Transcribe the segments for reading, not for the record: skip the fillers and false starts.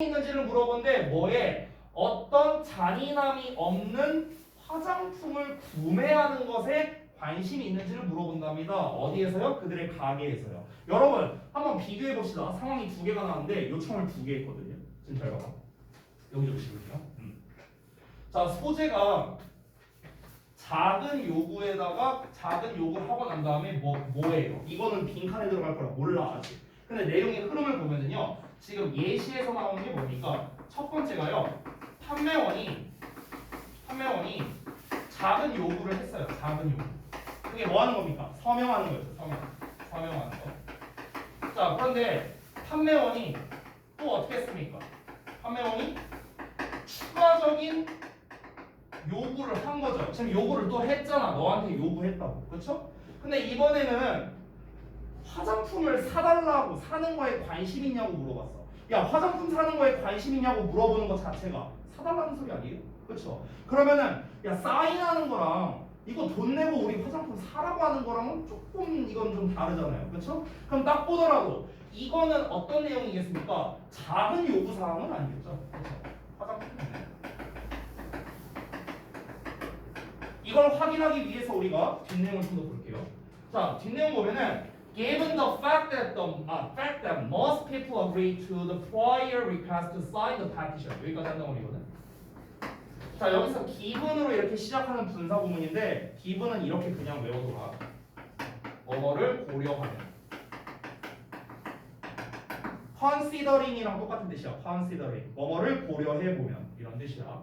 있는지를 물어본데 뭐에 어떤 잔인함이 없는 화장품을 구매하는 것에 관심이 있는지를 물어본답니다. 어디에서요? 그들의 가게에서요. 여러분 한번 비교해 봅시다. 상황이 두 개가 나왔는데 요청을 두 개 했거든요. 지금 잘 봐봐. 여기 보시면요. 자, 소재가 작은 요구에다가 작은 요구를 하고 난 다음에 뭐예요? 이거는 빈칸에 들어갈 거라 몰라 아직. 근데 내용의 흐름을 보면은요. 지금 예시에서 나오는 게 뭡니까? 첫 번째가요. 판매원이 작은 요구를 했어요. 작은 요구. 그게 뭐 하는 겁니까? 서명하는 거죠. 서명하는 거. 자, 그런데 판매원이 또 어떻게 했습니까? 판매원이 추가적인 요구를 한 거죠. 지금 요구를 또 했잖아. 너한테 요구했다고. 그렇죠? 근데 이번에는 화장품을 사달라고 사는 거에 관심 있냐고 물어봤어. 야, 화장품 사는 거에 관심 있냐고 물어보는 것 자체가 사달라는 소리 아니에요? 그렇죠? 그러면은 야, 사인하는 거랑 이거 돈 내고 우리 화장품 사라고 하는 거랑은 조금 이건 좀 다르잖아요. 그렇죠? 그럼 딱 보더라도 이거는 어떤 내용이겠습니까? 작은 요구 사항은 아니겠죠. 그렇죠? 화장품 이걸 확인하기 위해서 우리가 뒷내용을 좀 더 볼게요. 자, 뒷내용 보면은 given the fact that most people agree to the prior request to sign the petition 여기까지 한다고 이거는. 자, 여기서 given으로 이렇게 시작하는 분사 구문인데 given은 이렇게 그냥 외워둬라. 뭐뭐를 고려하면. considering이랑 똑같은 뜻이야. considering 뭐뭐를 고려해 보면 이런 뜻이야.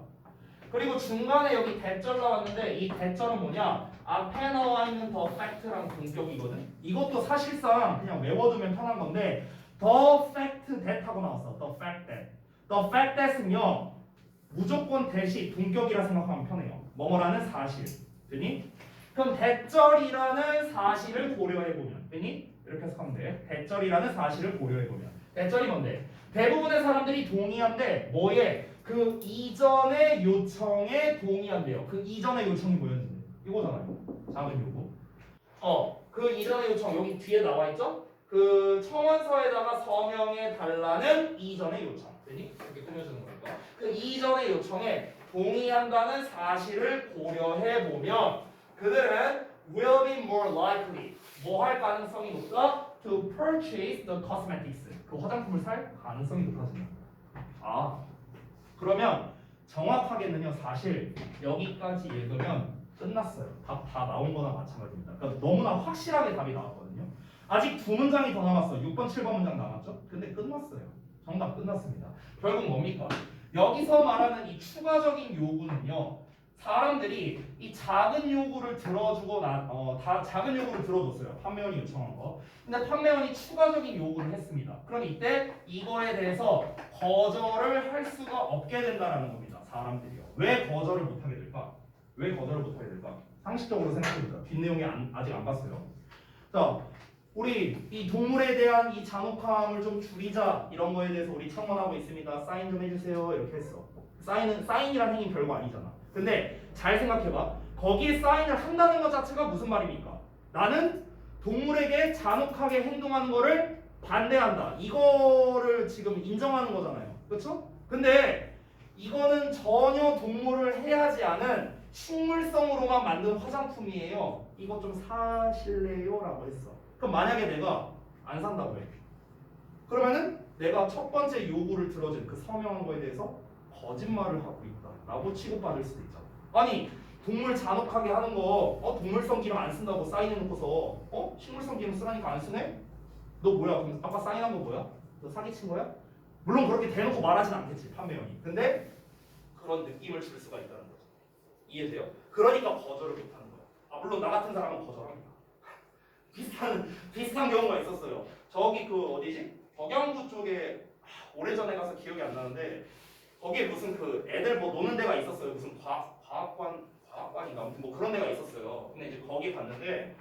그리고 중간에 여기 대절 나왔는데 이 대절은 뭐냐? 앞에 나와 있는 the fact랑 동격이거든. 이것도 사실상 그냥 외워두면 편한 건데 the fact that 하고 나왔어. the fact that. the fact that은요 무조건 대시 동격이라 생각하면 편해요. 뭐뭐라는 사실. 되니? 그럼 대절이라는 사실을 고려해 보면 되니? 이렇게 해석하면 돼. 대절이라는 사실을 고려해 보면. 대절이 뭔데? 대부분의 사람들이 동의한데 뭐에? 그 이전의 요청에 동의한대요. 그 이전의 요청이 뭐였는데? 이거잖아요. 작은 요구. 그 이전의 요청 여기 뒤에 나와 있죠? 그 청원서에다가 서명해 달라는 이전의 요청. 되니? 이렇게 꾸며주는 거니까. 그 이전의 요청에 동의한다는 사실을 고려해 보면 그들은 will be more likely 뭐 할 가능성이 높다? To purchase the cosmetics. 그 화장품을 살 가능성이 높아집니다. 그러면 정확하게는요 사실 여기까지 읽으면 끝났어요. 답 다 나온 거나 마찬가지입니다. 그러니까 너무나 확실하게 답이 나왔거든요. 아직 두 문장이 더 남았어. 6번, 7번 문장 남았죠? 근데 끝났어요. 정답 끝났습니다. 결국 뭡니까? 여기서 말하는 이 추가적인 요구는요. 사람들이 이 작은 요구를 들어주고 다 작은 요구를 들어줬어요. 판매원이 요청한 거. 근데 판매원이 추가적인 요구를 했습니다. 그럼 이때 이거에 대해서 거절을 할 수가 없게 된다라는 겁니다. 사람들이요. 왜 거절을 못하게 될까? 왜 거절을 못하게 될까? 상식적으로 생각해보자. 뒷내용이 아직 안 봤어요. 자, 우리 이 동물에 대한 이 잔혹함을 좀 줄이자 이런 거에 대해서 우리 청원하고 있습니다. 사인 좀 해주세요. 이렇게 했어. 사인이란 행위 별거 아니잖아. 근데 잘 생각해봐. 거기에 사인을 한다는 것 자체가 무슨 말입니까? 나는 동물에게 잔혹하게 행동하는 거를 반대한다. 이거를 지금 인정하는 거잖아요. 그렇죠? 근데 이거는 전혀 동물을 해하지 않은 식물성으로만 만든 화장품이에요. 이거 좀 사실래요? 라고 했어. 그럼 만약에 내가 안 산다고 해. 그러면은 내가 첫 번째 요구를 들어준 그 서명한 거에 대해서 거짓말을 하고 있다 라고 취급받을 수도 있잖아. 아니 동물 잔혹하게 하는 거 동물성 기름 안 쓴다고 사인해놓고서 식물성 기름 쓰라니까 안 쓰네? 너 뭐야? 그럼 아까 사인한 거 뭐야? 너 사기친 거야? 물론 그렇게 대놓고 말하진 않겠지 판매원이. 근데 그런 느낌을 줄 수가 있다는 거죠. 이해돼요? 그러니까 거절을 못하는 거야. 물론 나 같은 사람은 거절합니다. 비슷한 경우가 있었어요. 저기 그 어디지? 덕양구 쪽에 오래전에 가서 기억이 안 나는데 거기에 무슨 그 애들 뭐 노는 데가 있었어요. 무슨 과학관인가 아무튼 뭐 그런 데가 있었어요. 근데 이제 거기 갔는데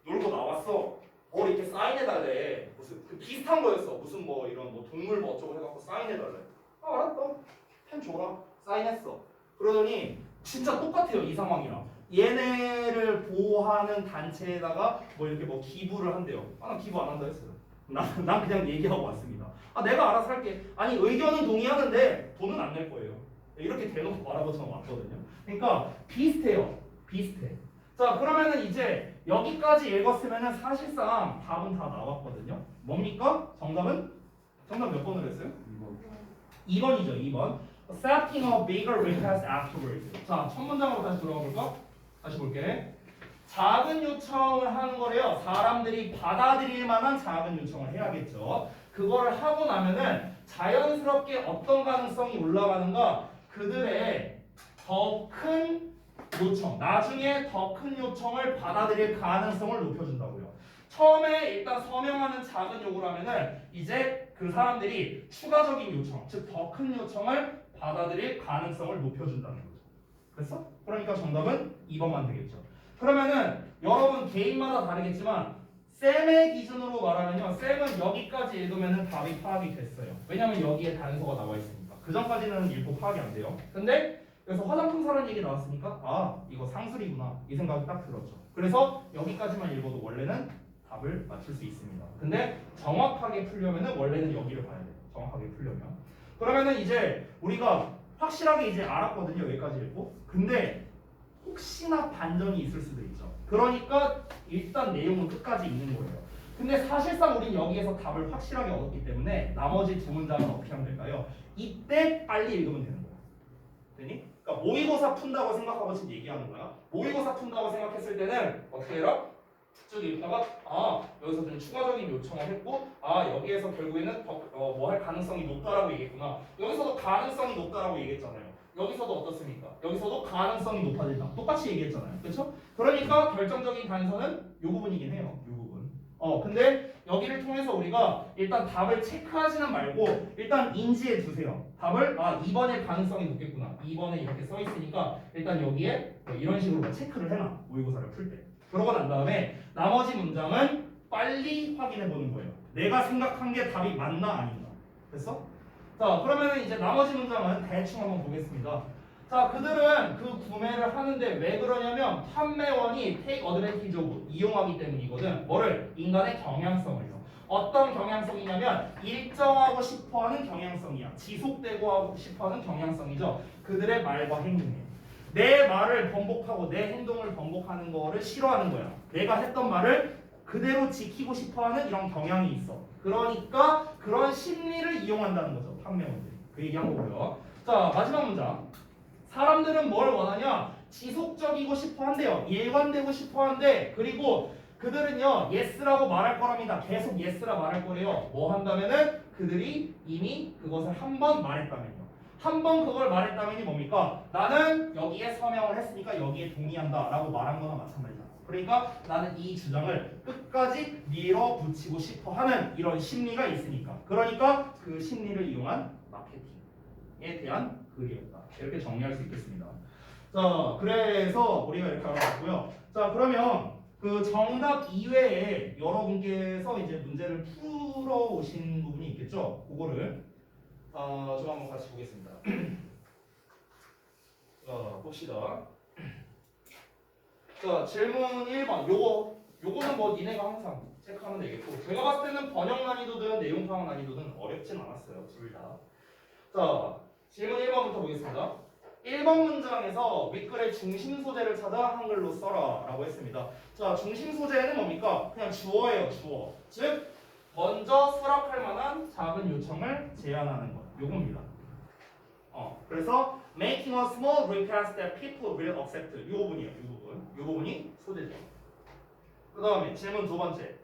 놀고 나왔어. 뭘 이렇게 사인해달래. 무슨 그 비슷한 거였어. 무슨 뭐 이런 뭐 동물 뭐 어쩌고 해갖고 사인해달래. 알았다. 펜 줘라. 사인했어. 그러더니 진짜 똑같아요. 이 상황이랑. 얘네를 보호하는 단체에다가 뭐 이렇게 뭐 기부를 한대요. 나 기부 안 한다 했어요. 난 그냥 얘기하고 왔습니다. 아 내가 알아서 할게. 아니 의견은 동의하는데 돈은 안 낼 거예요. 이렇게 대놓고 말하고 저는 왔거든요. 그러니까 비슷해요. 비슷해. 자 그러면은 이제 여기까지 읽었으면은 사실상 답은 다 나왔거든요. 뭡니까? 정답 몇 번으로 했어요? 2번이죠. 2번. Accepting a bigger request afterwards. 자, 첫 문장으로 다시 돌아가 볼까? 다시 볼게. 작은 요청을 하는 거래요. 사람들이 받아들일 만한 작은 요청을 해야겠죠. 그거를 하고 나면은 자연스럽게 어떤 가능성이 올라가는가? 그들의 더 큰 요청, 나중에 더 큰 요청을 받아들일 가능성을 높여준다고요. 처음에 일단 서명하는 작은 요구를 하면은 이제 그 사람들이 추가적인 요청, 즉 더 큰 요청을 받아들일 가능성을 높여준다는 거죠. 그랬어? 그러니까 정답은 2번만 되겠죠. 그러면은 여러분 개인마다 다르겠지만 쌤의 기준으로 말하면요. 쌤은 여기까지 읽으면은 답이 파악이 됐어요. 왜냐면 여기에 단서가 나와 있으니까. 그 전까지는 읽고 파악이 안 돼요. 근데 그래서 화장품 사라는 얘기 나왔으니까 아 이거 상술이구나 이 생각이 딱 들었죠. 그래서 여기까지만 읽어도 원래는 답을 맞출 수 있습니다. 근데 정확하게 풀려면은 원래는 여기를 봐야 돼요. 정확하게 풀려면. 그러면은 이제 우리가 확실하게 이제 알았거든요. 여기까지 읽고. 근데 혹시나 반전이 있을 수도 있죠. 그러니까 일단 내용은 끝까지 읽는 거예요. 근데 사실상 우린 여기에서 답을 확실하게 얻었기 때문에 나머지 두 문장은 어떻게 하면 될까요? 이때 빨리 읽으면 되는 거야. 되니? 그러니까 모의고사 푼다고 생각하고 지금 얘기하는 거야. 모의고사 푼다고 생각했을 때는 어떻게 해라? 쭉 읽다가 아 여기서 좀 추가적인 요청을 했고 아 여기에서 결국에는 뭐 할 가능성이 높다라고 얘기했구나. 여기서도 가능성이 높다라고 얘기했잖아요. 여기서도 어떻습니까? 여기서도 가능성이 높아진다. 똑같이 얘기했잖아요. 그렇죠? 그러니까 결정적인 단서는 이 부분이긴 해요. 이 부분. 근데 여기를 통해서 우리가 일단 답을 체크하지는 말고 일단 인지해 두세요. 답을 2번의 가능성이 높겠구나. 2번에 이렇게 써 있으니까 일단 여기에 이런 식으로 체크를 해놔. 모의고사를 풀 때. 그러고 난 다음에 나머지 문장은 빨리 확인해 보는 거예요. 내가 생각한 게 답이 맞나 아닌가. 됐어? 자 그러면 이제 나머지 문장은 대충 한번 보겠습니다. 자 그들은 그 구매를 하는데 왜 그러냐면 판매원이 take advantage of 이용하기 때문이거든. 뭐를? 인간의 경향성을요. 어떤 경향성이냐면 일정하고 싶어하는 경향성이야. 지속되고 하고 싶어하는 경향성이죠. 그들의 말과 행동에. 내 말을 번복하고 내 행동을 번복하는 거를 싫어하는 거야. 내가 했던 말을 그대로 지키고 싶어하는 이런 경향이 있어. 그러니까 그런 심리를 이용한다는 거죠. 판매원들이. 그 얘기한 거고요. 자 마지막 문장. 사람들은 뭘 원하냐? 지속적이고 싶어한대요. 일관되고 싶어한대. 그리고 그들은요 yes라고 말할 거랍니다. 계속 yes라 말할 거래요. 뭐 한다면은 그들이 이미 그것을 한 번 말했다면요. 한 번 그걸 말했다면이 뭡니까? 나는 여기에 서명을 했으니까 여기에 동의한다 라고 말한 거나 마찬가지잖아. 그러니까 나는 이 주장을 끝까지 밀어붙이고 싶어 하는 이런 심리가 있으니까. 그러니까 그 심리를 이용한 마케팅에 대한 글이었다. 이렇게 정리할 수 있겠습니다. 자, 그래서 우리가 이렇게 알아봤고요. 자, 그러면 그 정답 이외에 여러분께서 이제 문제를 풀어 오신 부분이 있겠죠? 그거를 좀 한번 같이 보겠습니다. 자, 봅시다. 자, 질문 1번. 요거는 뭐 니네가 항상 체크하면 되겠고, 제가 봤을 때는 번역 난이도든 내용 파악 난이도든 어렵진 않았어요. 둘 다. 자, 질문 1번부터 보겠습니다. 1번 문장에서 윗글의 중심 소재를 찾아 한글로 써라 라고 했습니다. 자, 중심 소재는 뭡니까? 그냥 주어예요, 주어. 즉, 먼저 수락할 만한 작은 요청을 제안하는 것. 요겁니다. 그래서 making a small request that people will accept. 요 부분이에요, 요 부분. 요 부분이 소재죠. 그 다음에 질문 두 번째.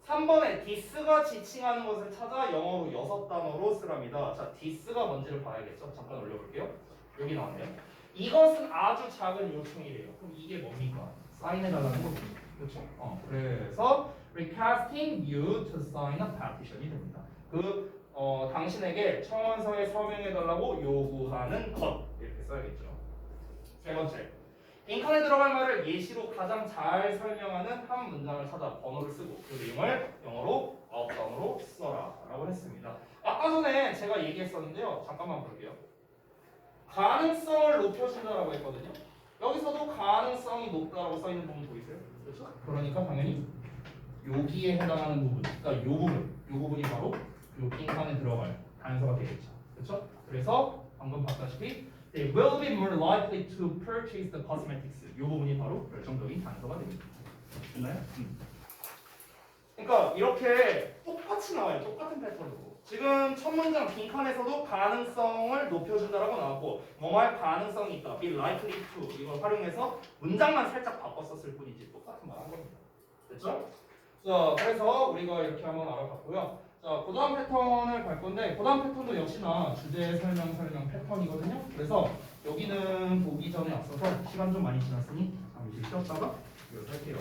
3번에 this가 지칭하는 것을 찾아 영어로 6단어로 쓰랍니다. 자, this가 뭔지를 봐야겠죠. 잠깐 올려볼게요. 여기 나왔네요. 이것은 아주 작은 요청이래요. 그럼 이게 뭡니까? 사인해달라는 거죠. 그렇죠? 그래서 requesting you to sign a petition이 됩니다. 당신에게 청원서에 서명해달라고 요구하는 것. 이렇게 써야겠죠. 세 번째. 빈칸에 들어갈 말을 예시로 가장 잘 설명하는 한 문장을 찾아 번호를 쓰고 그 내용을 영어로 아웃단어로 써라 라고 했습니다. 아까 전에 제가 얘기했었는데요. 잠깐만 볼게요. 가능성을 높여준다라고 했거든요. 여기서도 가능성이 높다라고 써있는 부분 보이세요? 그렇죠? 그러니까 당연히 여기에 해당하는 부분, 그러니까 요 부분이 바로 요 빈칸에 들어갈 단서가 되겠죠. 그렇죠? 그래서 방금 봤다시피 they will be more likely to purchase the cosmetics. 요 부분이 바로 결정적인 단서가 됩니다. 됐나요? 그러니까 이렇게 똑같이 나와요. 똑같은 패턴으로. 지금 첫 문장 빈칸에서도 가능성을 높여준다라고 나왔고 뭐뭐할 가능성이 있다. be likely to 이걸 활용해서 문장만 살짝 바꿨었을 뿐이지 똑같은 말 한 겁니다. 됐죠? 자, 그래서 우리가 이렇게 한번 알아봤고요. 자, 고다음 패턴을 갈 건데 고다음 패턴도 역시나 주제 설명 패턴이거든요. 그래서 여기는 보기 전에 앞서서 시간 좀 많이 지났으니 잠시 쉬었다가 이걸 할게요.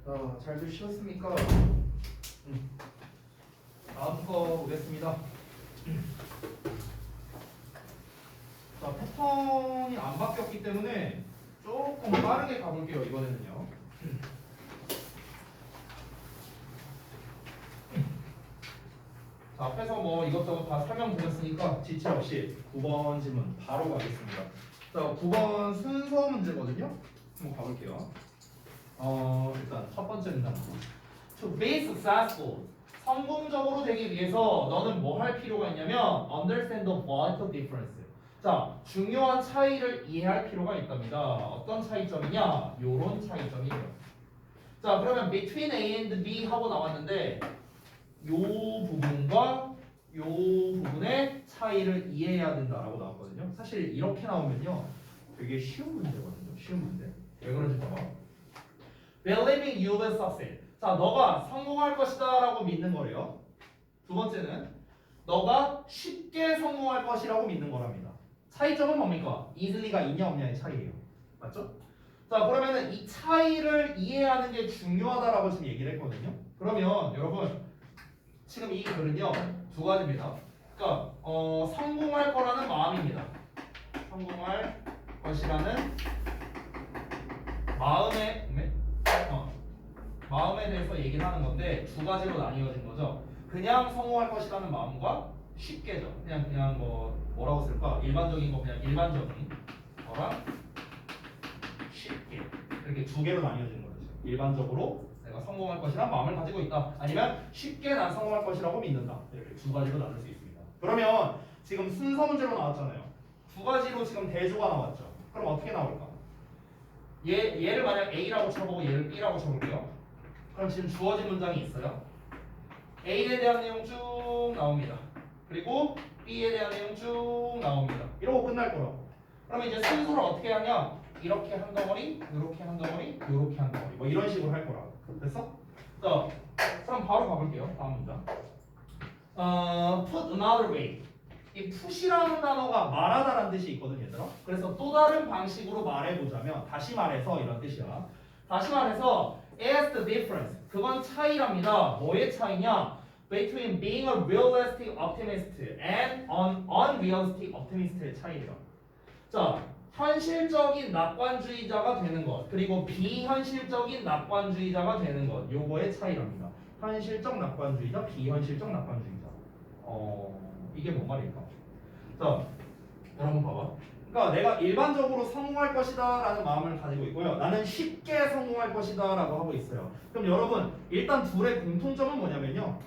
잘들 쉬었습니까? 다음 거 보겠습니다. 자, 패턴이 안 바뀌었기 때문에 조금 빠르게 가볼게요. 이번에는요. 자, 앞에서 뭐 이것저것 다 설명드렸으니까 지체 없이 9번 질문 바로 가겠습니다. 자, 9번 순서 문제거든요. 한번 가볼게요. 일단 첫 번째 문장. To be successful. 성공적으로 되기 위해서 너는 뭐 할 필요가 있냐면 understand the vital difference. 자, 중요한 차이를 이해할 필요가 있답니다. 어떤 차이점이냐? 요런 차이점이에요. 자, 그러면 between A and B 하고 나왔는데 요 부분과 요 부분의 차이를 이해해야 된다라고 나왔거든요. 사실 이렇게 나오면요 되게 쉬운 문제거든요. 쉬운 문제. 왜 그런지 봐봐. Believing you will succeed. 자, 너가 성공할 것이다 라고 믿는 거래요. 두 번째는 너가 쉽게 성공할 것이라고 믿는 거랍니다. 차이점은 뭡니까? easly가 있냐 없냐의 차이예요. 맞죠? 자, 그러면은 이 차이를 이해하는 게 중요하다라고 지금 얘기를 했거든요. 그러면 여러분 지금 이 글은요 두 가지입니다. 그러니까 성공할 거라는 마음입니다. 성공할 것이라는 마음에 대해서 얘기를 하는 건데 두 가지로 나뉘어진 거죠. 그냥 성공할 것이라는 마음과 쉽게죠. 그냥 뭐라고 쓸까? 일반적인 거 그냥 일반적인 거랑 쉽게 이렇게 두 개로 나뉘어진 거죠. 일반적으로 내가 성공할 것이라는 마음을 가지고 있다. 아니면 쉽게 난 성공할 것이라고 믿는다. 이렇게 두 가지로 나눌 수 있습니다. 그러면 지금 순서 문제로 나왔잖아요. 두 가지로 지금 대조가 나왔죠. 그럼 어떻게 나올까? 얘를 만약 A라고 쳐보고 얘를 B라고 쳐볼게요. 그럼 지금 주어진 문장이 있어요. A에 대한 내용 쭉 나옵니다. 그리고 B에 대한 내용 쭉 나옵니다. 이러고 끝날 거라고. 그러면 이제 순서를 어떻게 하냐? 이렇게 한 덩어리, 이렇게 한 덩어리, 이렇게 한 덩어리. 뭐 이런 식으로 할 거라고. 됐어? 자, 그럼 바로 가볼게요. 다음 문장. Put another way. 이 put이라는 단어가 말하다라는 뜻이 있거든, 얘들아. 그래서 또 다른 방식으로 말해보자면, 다시 말해서 이런 뜻이야. 다시 말해서 as the difference. 그건 차이랍니다. 뭐의 차이냐? Between being a realistic optimist and an unrealistic optimist의 차이예요. 자, 현실적인 낙관주의자가 되는 것 그리고 비현실적인 낙관주의자가 되는 것 요거의 차이랍니다. 현실적 낙관주의자, 비현실적 낙관주의자. 이게 뭔 말일까? 자, 여러분 봐봐. 그러니까 내가 일반적으로 성공할 것이다 라는 마음을 가지고 있고요. 나는 쉽게 성공할 것이다 라고 하고 있어요. 그럼 여러분 일단 둘의 공통점은 뭐냐면요.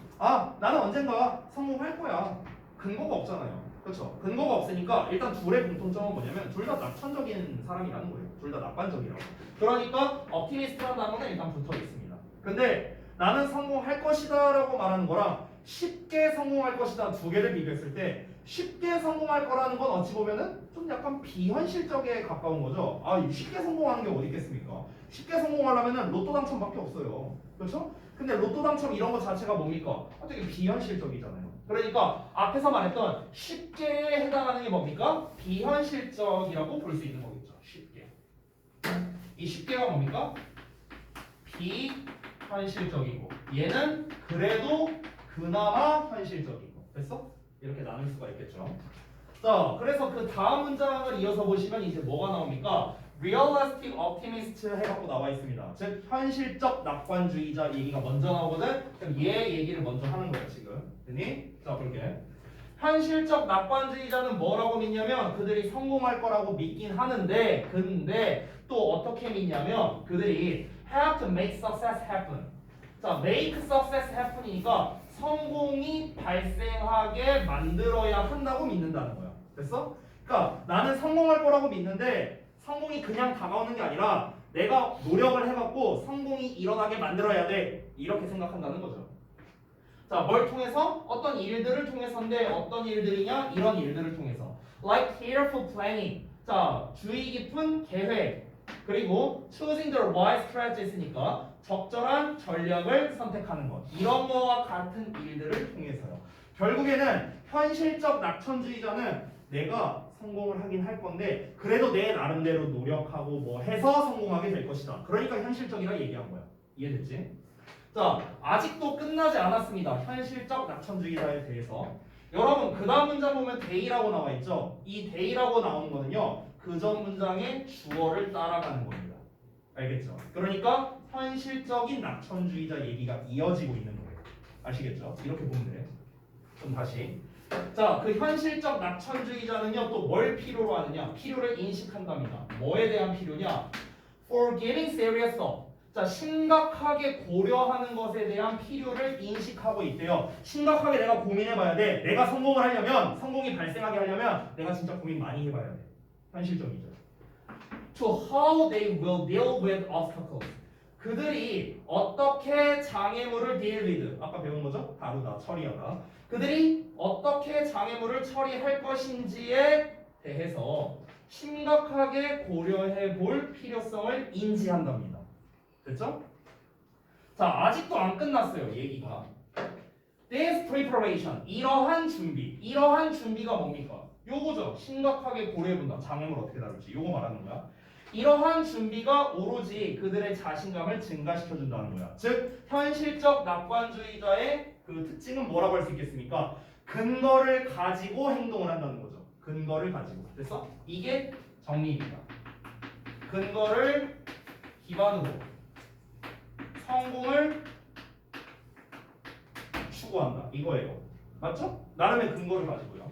나는 언젠가 성공할 거야. 근거가 없잖아요. 그렇죠? 근거가 없으니까 일단 둘의 공통점은 뭐냐면 둘 다 낙천적인 사람이라는 거예요. 둘 다 낙관적이라고. 그러니까 optimist라는 단어는 일단 붙어 있습니다. 근데 나는 성공할 것이다 라고 말하는 거랑 쉽게 성공할 것이다 두 개를 비교했을 때 쉽게 성공할 거라는 건 어찌 보면은 좀 약간 비현실적에 가까운 거죠. 쉽게 성공하는 게 어디 있겠습니까? 쉽게 성공하려면은 로또 당첨밖에 없어요. 그렇죠? 근데 로또 당첨 이런 거 자체가 뭡니까? 되게 비현실적이잖아요. 그러니까 앞에서 말했던 쉽게에 해당하는 게 뭡니까? 비현실적이라고 볼 수 있는 거겠죠. 쉽게. 이 쉽게가 뭡니까? 비현실적이고 얘는 그래도 그나마 현실적이고. 됐어? 이렇게 나눌 수가 있겠죠. 자, 그래서 그 다음 문장을 이어서 보시면 이제 뭐가 나옵니까? Realistic optimist 해갖고 나와 있습니다. 즉 현실적 낙관주의자 얘기가 먼저 나오거든. 그럼 얘 얘기를 먼저 하는 거야 지금. 됐니? 자, 볼게. 현실적 낙관주의자는 뭐라고 믿냐면 그들이 성공할 거라고 믿긴 하는데 근데 또 어떻게 믿냐면 그들이 have to make success happen. 자, make success happen이니까 성공이 발생하게 만들어야 한다고 믿는다는 거야. 됐어? 그러니까 나는 성공할 거라고 믿는데 성공이 그냥 다가오는 게 아니라 내가 노력을 해갖고 성공이 일어나게 만들어야 돼. 이렇게 생각한다는 거죠. 자, 뭘 통해서? 어떤 일들을 통해서인데 어떤 일들이냐? 이런 일들을 통해서. Like careful planning. 자, 주의 깊은 계획. 그리고 choosing the right strategies니까 적절한 전략을 선택하는 것. 이런 거와 같은 일들을 통해서요. 결국에는 현실적 낙천주의자는 내가 성공을 하긴 할 건데 그래도 내 나름대로 노력하고 뭐 해서 성공하게 될 것이다. 그러니까 현실적이라 얘기한 거야. 이해됐지? 자, 아직도 끝나지 않았습니다. 현실적 낙천주의자에 대해서. 여러분, 그 다음 문장 보면 they라고 나와 있죠? 이 they라고 나오는 거는요, 그 전 문장의 주어를 따라가는 겁니다. 알겠죠? 그러니까 현실적인 낙천주의자 얘기가 이어지고 있는 거예요. 아시겠죠? 이렇게 보면 돼. 좀 다시. 자, 그 현실적 낙천주의자는요, 또 뭘 필요로 하느냐? 필요를 인식한답니다. 뭐에 대한 필요냐? For getting serious of. 자, 심각하게 고려하는 것에 대한 필요를 인식하고 있대요. 심각하게 내가 고민해봐야 돼. 내가 성공을 하려면, 성공이 발생하게 하려면 내가 진짜 고민 많이 해봐야 돼. 현실적이죠. To how they will deal with obstacles. 그들이 어떻게 장애물을 deal with. 아까 배운 거죠? 다루다, 처리하다. 그들이 어떻게 장애물을 처리할 것인지에 대해서 심각하게 고려해 볼 필요성을 인지한답니다. 됐죠? 자, 아직도 안 끝났어요, 얘기가. This preparation, 이러한 준비가 뭡니까? 요거죠. 심각하게 고려해본다. 장애물 어떻게 다룰지. 요거 말하는 거야. 이러한 준비가 오로지 그들의 자신감을 증가시켜준다는 거야. 즉, 현실적 낙관주의자의 그 특징은 뭐라고 할 수 있겠습니까? 근거를 가지고 행동을 한다는 거죠. 근거를 가지고. 됐어? 이게 정리입니다. 근거를 기반으로 성공을 추구한다. 이거예요. 맞죠? 나름의 근거를 가지고요.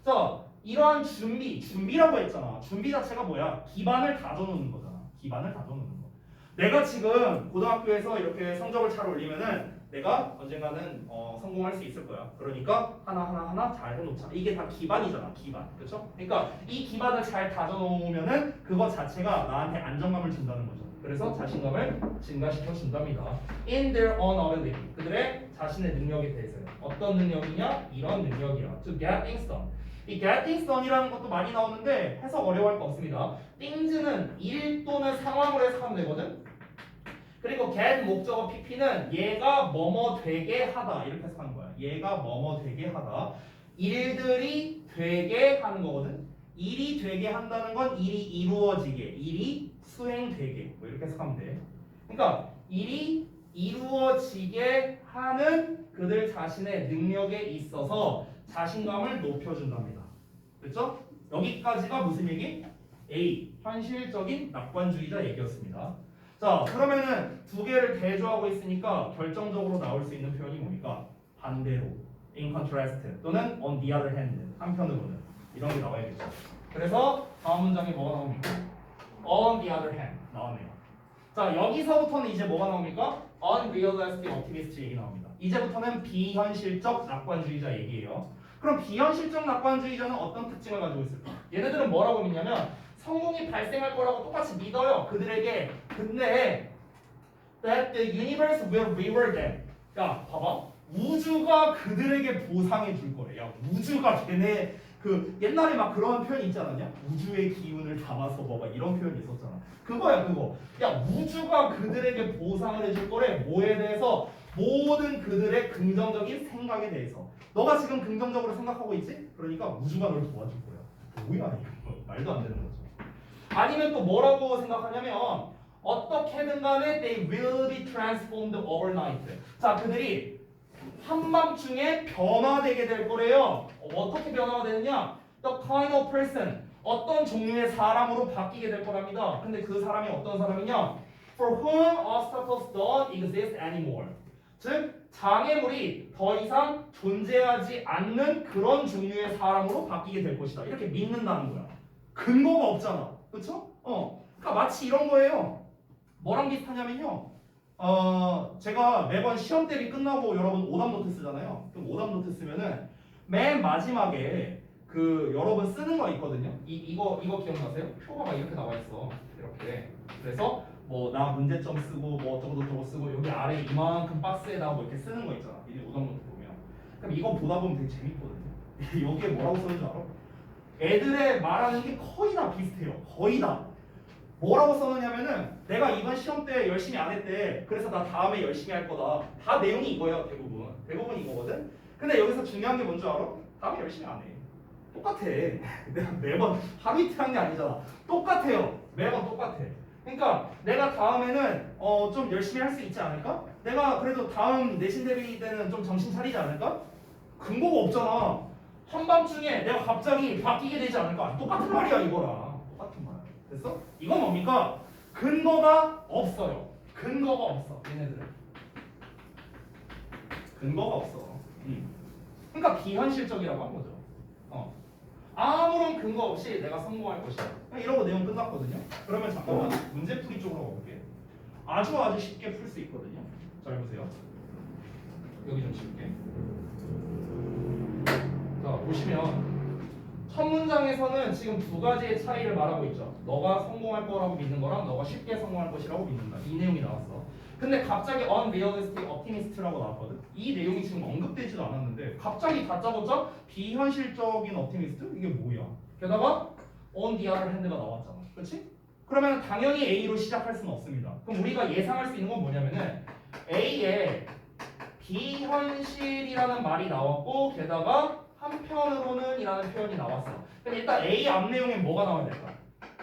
자, 이러한 준비라고 했잖아. 준비 자체가 뭐야? 기반을 다져놓는 거잖아. 기반을 다져놓는 거. 내가 지금 고등학교에서 이렇게 성적을 잘 올리면은 내가 언젠가는 성공할 수 있을 거야. 그러니까 하나 잘 해놓자. 이게 다 기반이잖아. 기반. 그렇죠? 그러니까 이 기반을 잘 다져놓으면은 그것 자체가 나한테 안정감을 준다는 거죠. 그래서 자신감을 증가시켜 준답니다. In their own ability. 그들의 자신의 능력에 대해서요. 어떤 능력이냐? 이런 능력이야. To get things done. 이 get things done이라는 것도 많이 나오는데 해석 어려워할 거 없습니다. things는 일 또는 상황으로 해석하면 되거든. 그리고 get 목적어 pp는 얘가 뭐뭐 되게 하다 이렇게 해석하는 거야. 얘가 뭐뭐 되게 하다. 일들이 되게 하는 거거든. 일이 되게 한다는 건 일이 이루어지게, 일이 수행되게 뭐 이렇게 해석하면 돼. 그러니까 일이 이루어지게 하는 그들 자신의 능력에 있어서 자신감을 높여준답니다. 됐죠? 여기까지가 무슨 얘기? A. 현실적인 낙관주의자 얘기였습니다. 자, 그러면은 두 개를 대조하고 있으니까 결정적으로 나올 수 있는 표현이 뭡니까? 반대로, in contrast 또는 on the other hand, 한편으로는 이런 게 나와야겠죠. 그래서 다음 문장에 뭐가 나옵니까? on the other hand 나왔네요. 자, 여기서부터는 이제 뭐가 나옵니까? unrealistic optimist 얘기 나옵니다. 이제부터는 비현실적 낙관주의자 얘기예요. 그럼 비현실적 낙관주의자는 어떤 특징을 가지고 있을까? 얘네들은 뭐라고 믿냐면 성공이 발생할 거라고 똑같이 믿어요. 그들에게. 근데 that the universe will reward them. 야, 봐봐. 우주가 그들에게 보상해 줄 거래. 야, 우주가 걔네 그 옛날에 막 그런 표현이 있지 않았냐? 우주의 기운을 담아서 뭐 이런 표현이 있었잖아. 그거야, 그거. 야, 우주가 그들에게 보상을 해줄 거래. 뭐에 대해서? 모든 그들의 긍정적인 생각에 대해서. 너가 지금 긍정적으로 생각하고 있지? 그러니까 우주가 널 도와줄 거야. 뭐야 이거? 말도 안 되는 거죠. 아니면 또 뭐라고 생각하냐면 어떻게든 간에 they will be transformed overnight. 자, 그들이 한밤중에 변화되게 될 거래요. 어떻게 변화가 되느냐? The kind of person. 어떤 종류의 사람으로 바뀌게 될 거랍니다. 근데 그 사람이 어떤 사람이냐? For whom obstacles don't exist anymore. 즉, 장애물이 더 이상 존재하지 않는 그런 종류의 사람으로 바뀌게 될 것이다. 이렇게 믿는다는 거야. 근거가 없잖아. 그쵸? 그러니까 마치 이런 거예요. 뭐랑 비슷하냐면요. 제가 매번 시험 대비 끝나고 여러분 오답 노트 쓰잖아요. 그럼 오답 노트 쓰면은 맨 마지막에 그 여러분 쓰는 거 있거든요. 이거 기억나세요? 표가 막 이렇게 나와 있어. 이렇게. 그래서 뭐 나 문제점 쓰고 뭐 어쩌고 저쩌고 쓰고 여기 아래 이만큼 박스에다가 뭐 이렇게 쓰는 거 있잖아. 이제 오답 노트 보면. 그럼 이거 보다 보면 되게 재밌거든요. 여기에 뭐라고 쓰는지 알아? 애들의 말하는 게 거의 다 비슷해요. 거의 다. 뭐라고 써놓냐면은 내가 이번 시험 때 열심히 안 했대. 그래서 나 다음에 열심히 할 거다. 다 내용이 이거예요. 대부분 이거거든. 근데 여기서 중요한 게 뭔지 알아? 다음에 열심히 안 해. 똑같아. 내가 매번 하루 이틀 한 게 아니잖아. 똑같아요. 매번 똑같아. 그러니까 내가 다음에는 좀 열심히 할 수 있지 않을까? 내가 그래도 다음 내신 대비 때는 좀 정신 차리지 않을까? 근거가 없잖아. 한밤중에 내가 갑자기 바뀌게 되지 않을까? 똑같은 말이야 이거랑. 똑같은 말. 됐어? 이건 뭡니까? 근거가 없어요. 근거가 없어. 얘네들은. 근거가 없어. 그러니까 비현실적이라고 한 거죠. 아무런 근거 없이 내가 성공할 것이다. 이러고 내용 끝났거든요. 그러면 잠깐만 문제풀이 쪽으로 가볼게요. 아주 쉽게 풀 수 있거든요. 잘 보세요. 여기 좀 지울게. 자 보시면 첫 문장에서는 지금 두 가지의 차이를 말하고 있죠. 너가 성공할 거라고 믿는 거랑 너가 쉽게 성공할 것이라고 믿는다. 이 내용이 나왔어. 근데 갑자기 unrealistic optimist라고 나왔거든. 이 내용이 지금 언급되지도 않았는데 갑자기 다짜고짜 비현실적인 optimist? 이게 뭐야? 게다가 on the other hand가 나왔잖아. 그렇지? 그러면 당연히 A로 시작할 수는 없습니다. 그럼 우리가 예상할 수 있는 건 뭐냐면은 A에 비현실이라는 말이 나왔고 게다가 한편으로는 이라는 표현이 나왔어. 근데 일단 A 앞 내용에 뭐가 나와야 될까?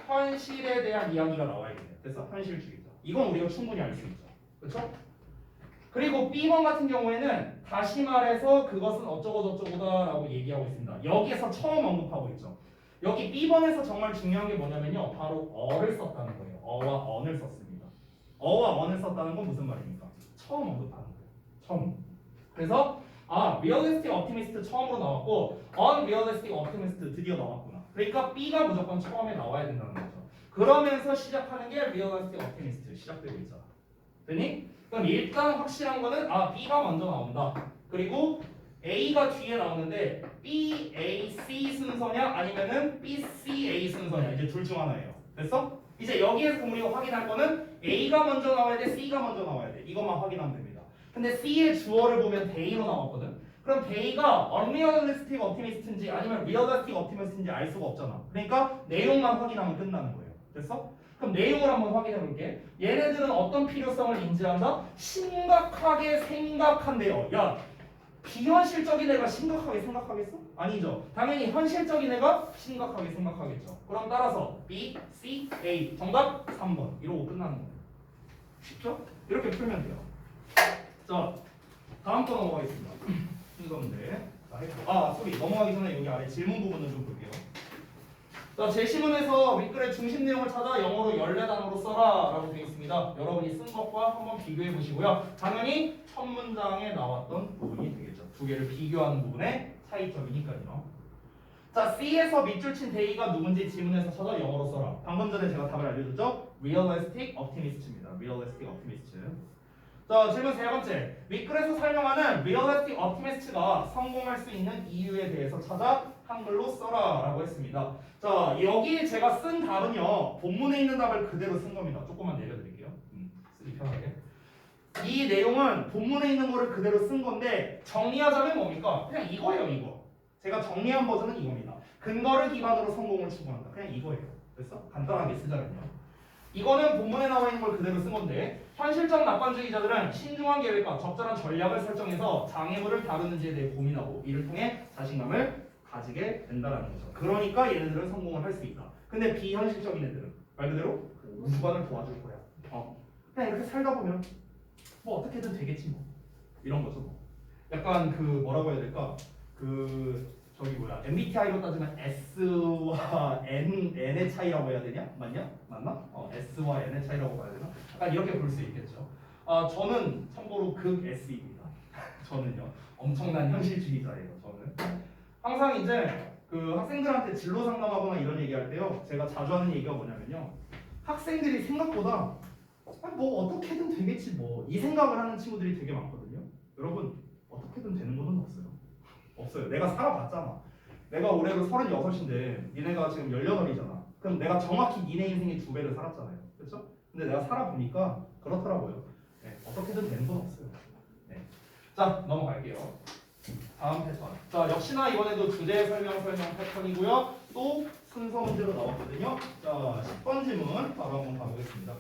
현실에 대한 이야기가 나와야겠네. 그래서 현실주의자. 이건 우리가 충분히 알 수 있죠. 그렇죠? 그리고 B번 같은 경우에는 다시 말해서 그것은 어쩌고 저쩌고다라고 얘기하고 있습니다. 여기에서 처음 언급하고 있죠. 여기 B번에서 정말 중요한 게 뭐냐면요. 바로 어를 썼다는 거예요. 어와 언을 썼습니다. 어와 언을 썼다는 건 무슨 말입니까? 처음 언급하는 거예요. 처음. 그래서 realistic optimist 처음으로 나왔고 unrealistic optimist 드디어 나왔구나. 그러니까 B가 무조건 처음에 나와야 된다는 거죠. 그러면서 시작하는 게 realistic optimist 시작되고 있잖아. 되니? 그럼 일단 확실한 거는 B가 먼저 나온다. 그리고 A가 뒤에 나오는데 B, A, C 순서냐 아니면은 B, C, A 순서냐 이제 둘 중 하나예요. 됐어? 이제 여기에서 우리가 확인할 거는 A가 먼저 나와야 돼, C가 먼저 나와야 돼. 이것만 확인하면 됩니다. 근데 C의 주어를 보면 they로 나왔거든. 그럼 they가 unrealistic optimist인지 아니면 realistic optimist인지 알 수가 없잖아. 그러니까 내용만 확인하면 끝나는 거예요. 됐어? 그럼 내용을 한번 확인해 볼게. 얘네들은 어떤 필요성을 인지한다? 심각하게 생각한대요. 야, 비현실적인 애가 심각하게 생각하겠어? 아니죠. 당연히 현실적인 애가 심각하게 생각하겠죠. 그럼 따라서 B, C, A 정답 3번 이러고 끝나는 거예요. 쉽죠? 이렇게 풀면 돼요. 자, 다음 거 넘어가겠습니다. 순서 문제. 소리 넘어가기 전에 여기 아래 질문 부분을 좀 볼게요. 자, 제시문에서 윗글의 중심 내용을 찾아 영어로 14단어로 써라 라고 되어 있습니다. 여러분이 쓴 것과 한번 비교해 보시고요. 당연히 첫 문장에 나왔던 부분이 되겠죠. 두 개를 비교하는 부분의 차이점이니까요. 자, C에서 밑줄 친 데이가 누군지 지문에서 찾아 영어로 써라. 방금 전에 제가 답을 알려줬죠? Realistic Optimist입니다. Realistic Optimist. 자, 질문 세 번째. 윗글에서 설명하는 Realistic Optimist가 성공할 수 있는 이유에 대해서 찾아 한글로 써라 라고 했습니다. 자, 여기 제가 쓴 답은요 본문에 있는 답을 그대로 쓴 겁니다. 조금만 내려드릴게요. 쓰기 편하게. 이 내용은 본문에 있는 거를 그대로 쓴 건데 정리하자면 뭡니까? 그냥 이거예요. 이거 제가 정리한 버전은 이겁니다. 근거를 기반으로 성공을 추구한다. 그냥 이거예요. 됐어? 간단하게 쓰자면요. 이거는 본문에 나와 있는 걸 그대로 쓴 건데 현실적 낙관주의자들은 신중한 계획과 적절한 전략을 설정해서 장애물을 다루는지에 대해 고민하고 이를 통해 자신감을 가지게 된다는 거죠. 그러니까 얘네들은 성공을 할 수 있다. 근데 비현실적인 애들은 말 그대로 무관을 도와줄 거야. 그냥 이렇게 살다 보면 뭐 어떻게든 되겠지 뭐 이런 거죠. 뭐. 약간 그 뭐라고 해야 될까? 저기 MBTI로 따지면 S와 N의 차이라고 해야 되냐? 맞나? S와 N의 차이라고 봐야 되나? 약간 이렇게 볼 수 있겠죠. 저는 참고로 극 S입니다. 저는요 엄청난 현실주의자예요. 저는 항상 이제 그 학생들한테 진로 상담하거나 이런 얘기할 때요 제가 자주 하는 얘기가 뭐냐면요 학생들이 생각보다 뭐 어떻게든 되겠지 뭐 이 생각을 하는 친구들이 되게 많거든요. 여러분 어떻게든 되는 거는 없어요. 내가 살아봤잖아. 내가 올해로 36인데 니네가 지금 18이잖아. 그럼 내가 정확히 니네 인생의 2배를 살았잖아요. 그렇죠? 근데 내가 살아보니까 그렇더라고요. 네, 어떻게든 되는 건 없어요. 네. 자, 넘어갈게요. 다음 패턴. 자, 역시나 이번에도 주제 설명 패턴이고요. 또 순서 문제로 나왔거든요. 자, 10번 질문 바로 한번 가보겠습니다.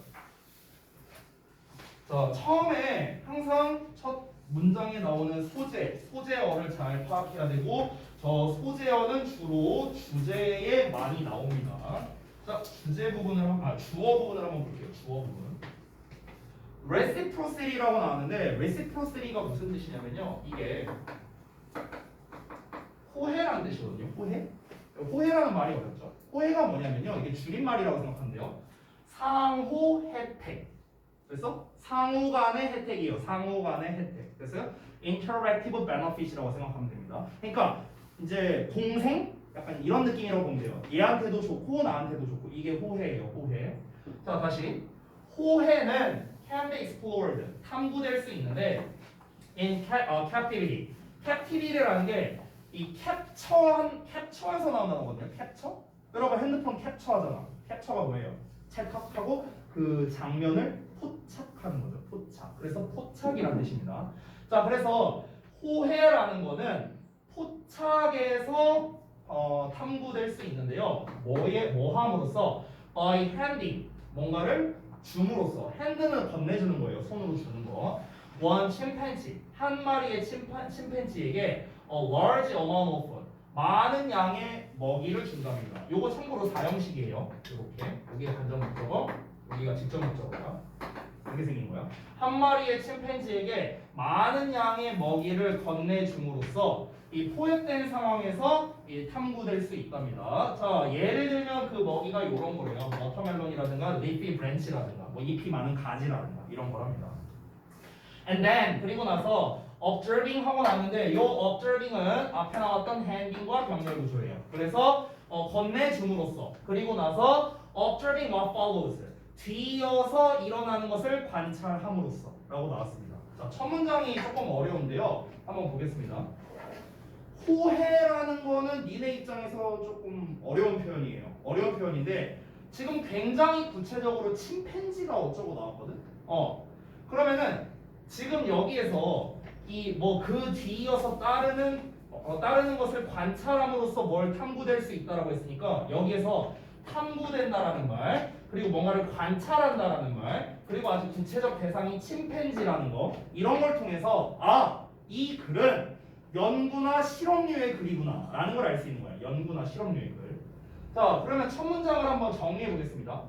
자, 처음에 항상 첫 문장에 나오는 소재어를 잘 파악해야 되고 저 소재어는 주로 주제에 많이 나옵니다. 자, 주어 부분을 한번 볼게요. 주어 부분. reciprocity라고 나왔는데 reciprocity가 무슨 뜻이냐면요. 이게 호혜라는 뜻이거든요. 호혜? 호혜라는 말이 어렵죠. 호혜가 뭐냐면요. 이게 줄임말이라고 생각하는데요. 상호 혜택. 그래서 상호 간의 혜택이에요. 상호 간의 혜택. 그래서 interactive benefit이라고 생각하면 됩니다. 그러니까 이제 공생? 약간 이런 느낌이라고 보면 돼요. 얘한테도 좋고 나한테도 좋고 이게 호혜예요. 호혜. 자, 다시 호혜는 can be explored 탐구될 수 있는데 in captivity captivity라는 게 이 캡처에서 나오는 거거든요. 캡처? 여러분 핸드폰 캡처하잖아. 캡처가 뭐예요? 찰칵하고 그 장면을 포착하는 거죠. 포착. 그래서 포착이라는 뜻입니다. 자, 그래서 호혜라는 거는 포착에서 탐구될 수 있는데요. 뭐 함으로써 by handing 뭔가를 줌으로써 핸드는 건네주는 거예요. 손으로 주는 거. one chimpanzee 한 마리의 침팬지에게 a large amount of food 많은 양의 먹이를 준답니다. 요거 참고로 사형식이에요. 이렇게 여기가 간접 목적어, 여기가 직접 목적어야. 이렇게 생긴 거야. 한 마리의 침팬지에게 많은 양의 먹이를 건네줌으로써 이 포획된 상황에서 탐구될 수 있답니다. 자, 예를 들면 그 먹이가 이런 거래요. 워터멜론이라든가 리피 브랜치라든가 뭐 잎이 많은 가지라든가 이런 거랍니다. And then 그리고 나서 observing 하고 나왔는데 이 observing은 앞에 나왔던 handing과 병렬 구조예요. 그래서 건네줌으로써 그리고 나서 observing what follows 뒤이어서 일어나는 것을 관찰함으로써 라고 나왔습니다. 자, 첫 문장이 조금 어려운데요. 한번 보겠습니다. 호혜라는 거는 니네 입장에서 조금 어려운 표현이에요. 어려운 표현인데 지금 굉장히 구체적으로 침팬지가 어쩌고 나왔거든. 그러면은 지금 여기에서 이 뭐 그 뒤이어서 따르는 것을 관찰함으로써 뭘 탐구될 수 있다라고 했으니까 여기에서 탐구된다라는 말 그리고 뭔가를 관찰한다라는 말 그리고 아주 구체적 대상이 침팬지라는 거 이런 걸 통해서 이 글은 연구나 실험류의 글이구나 라는 걸 알 수 있는 거야. 연구나 실험류의 글. 자, 그러면 첫 문장을 한번 정리해 보겠습니다.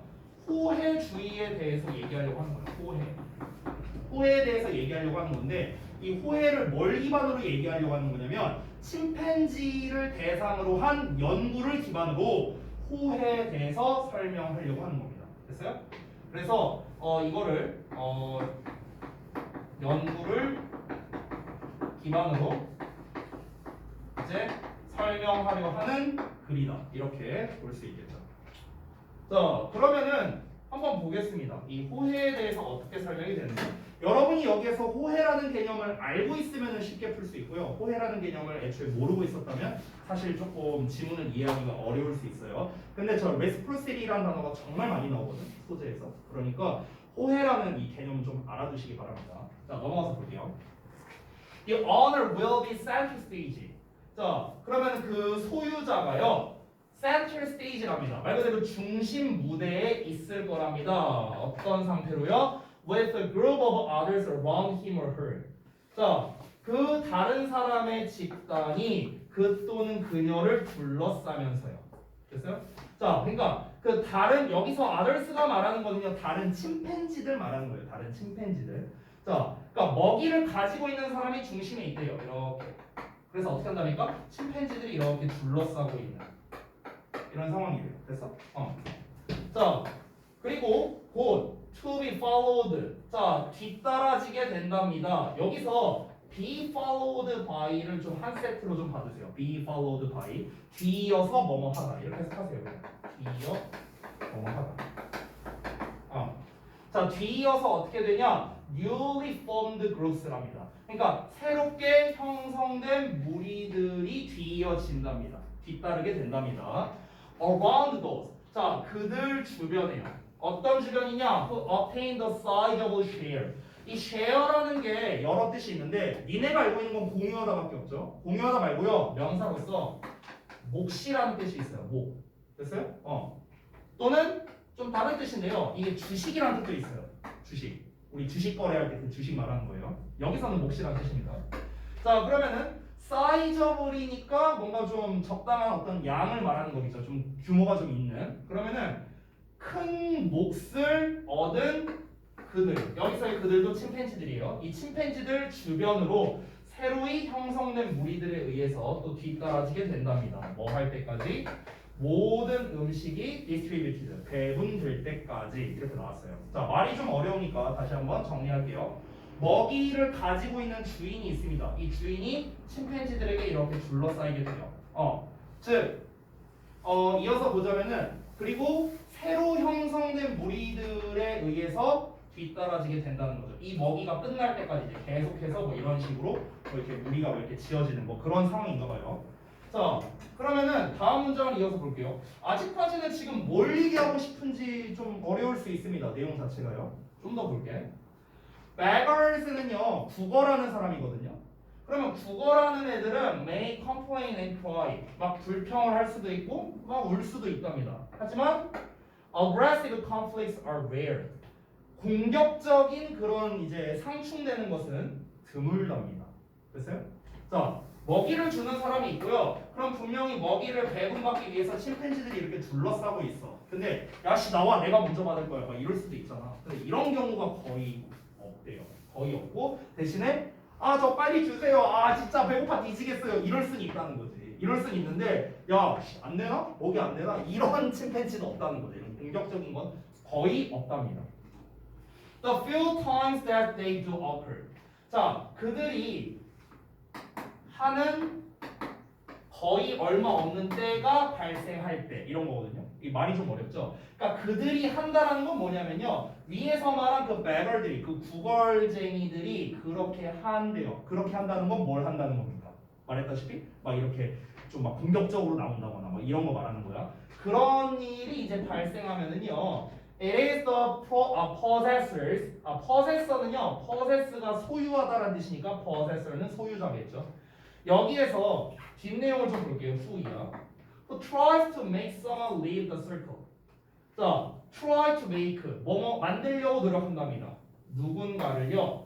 호혜주의에 대해서 얘기하려고 하는 거예요. 호혜에 대해서 얘기하려고 하는 건데 이 호혜를 뭘 기반으로 얘기하려고 하는 거냐면 침팬지를 대상으로 한 연구를 기반으로 호혜에 대해서 설명하려고 하는 겁니다. 됐어요? 그래서 이거를 연구를 기반으로 이제 설명하려 하는 글이다. 이렇게 볼 수 있겠죠. 자, 그러면은 한번 보겠습니다. 이 호혜에 대해서 어떻게 설명이 되는지. 여러분이 여기에서 호혜라는 개념을 알고 있으면 쉽게 풀 수 있고요. 호혜라는 개념을 애초에 모르고 있었다면 사실 조금 지문을 이해하기가 어려울 수 있어요. 근데 저 reciprocity라는 단어가 정말 많이 나오거든, 소재에서. 그러니까 호혜라는 이 개념 좀 알아두시기 바랍니다. 자, 넘어가서 볼게요. The owner will be center stage. 자, 그러면 그 소유자가요. center stage랍니다. 말 그대로 중심 무대에 있을 거랍니다. 어떤 상태로요? With a group of others around him or her. 자, 그 다른 사람의 집단이 그 또는 그녀를 둘러싸면서요. 됐어요? 자, 그러니까 그 다른 여기서 others가 말하는 거는요. 다른 침팬지들 말하는 거예요. 다른 침팬지들. 자, 그러니까 먹이를 가지고 있는 사람이 중심에 있대요. 이렇게. 그래서 어떻게 한답니까? 침팬지들이 이렇게 둘러싸고 있는 이런 상황이에요. 됐어? 자, 그리고 곧 to be followed. 자, 뒤따라지게 된답니다. 여기서 be followed by를 좀 한 세트로 좀 봐주세요. be followed by. 뒤이어서 뭐뭐 하다. 이렇게 해석하세요. 뒤이어 뭐뭐 하다. 자, 뒤이어서 어떻게 되냐? newly formed groups랍니다. 그러니까 새롭게 형성된 무리들이 뒤이어진답니다. 뒤따르게 된답니다. around those. 자, 그들 주변에요. 어떤 주변이냐? Who obtain the sizable share. 이 share라는 게 여러 뜻이 있는데 니네가 알고 있는 건 공유하다밖에 없죠. 공유하다 말고요. 명사로서 몫이라는 뜻이 있어요. 몫. 됐어요? 또는 좀 다른 뜻인데요. 이게 주식이라는 뜻도 있어요. 주식. 우리 주식 거래할 때 그 주식 말하는 거예요. 여기서는 몫이라는 뜻입니다. 자, 그러면은 사이저블이니까 뭔가 좀 적당한 어떤 양을 말하는 거겠죠. 좀 규모가 좀 있는. 그러면은 큰 몫을 얻은 그들. 여기서의 그들도 침팬지들이에요. 이 침팬지들 주변으로 새로이 형성된 무리들에 의해서 또 뒤따라지게 된답니다. 뭐 할 때까지? 모든 음식이 distributed, 배분될 때까지 이렇게 나왔어요. 자, 말이 좀 어려우니까 다시 한번 정리할게요. 먹이를 가지고 있는 주인이 있습니다. 이 주인이 침팬지들에게 이렇게 둘러싸이게 돼요. 즉, 이어서 보자면은 그리고 새로 형성된 무리들에 의해서 뒤따라지게 된다는 거죠. 이 먹이가 끝날 때까지 이제 계속해서 뭐 이런 식으로 뭐 이렇게 무리가 뭐 이렇게 지어지는 뭐 그런 상황인가 봐요. 자, 그러면은 다음 문장을 이어서 볼게요. 아직까지는 지금 뭘 얘기하고 싶은지 좀 어려울 수 있습니다. 내용 자체가요. 좀 더 볼게. beggars는요 국어라는 사람이거든요. 그러면 국어라는 애들은 may complain and cry 막 불평을 할 수도 있고 막 울 수도 있답니다. 하지만 aggressive conflicts are rare. 공격적인 그런 이제 상충되는 것은 드물답니다. 됐어요? 자, 먹이를 주는 사람이 있고요. 그럼 분명히 먹이를 배분받기 위해서 침팬지들이 이렇게 둘러싸고 있어. 근데 야씨 나와 내가 먼저 받을 거야. 막 이럴 수도 있잖아. 근데 이런 경우가 거의 없대요. 거의 없고 대신에 아 저 빨리 주세요. 아 진짜 배고파 뒤지겠어요. 이럴 수는 있다는 거지. 이럴 수는 있는데 야 안 되나? 먹이 안 되나? 이런 침팬지는 없다는 거죠. 이런 공격적인 건 거의 없답니다. The few times that they do occur. 자, 그들이 하는 거의 얼마 없는 때가 발생할 때 이런 거거든요. 이 말이 좀 어렵죠. 그러니까 그들이 한다라는 건 뭐냐면요. 위에서 말한 그 beggar들이 그 구걸쟁이들이 그렇게 한대요. 그렇게 한다는 건 뭘 한다는 겁니까? 말했다시피 막 이렇게 좀 막 공격적으로 나온다거나 뭐 이런 거 말하는 거야. 그런 일이 이제 발생하면은요. It is the possessors. possessor는요. possess가 소유하다라는 뜻이니까 possessor는 소유자겠죠. 여기에서 뒷내용을 좀 볼게요. 후이야. Who tries to make someone leave the circle. 자, try to make 뭐뭐 만들려고 노력한답니다. 누군가를요.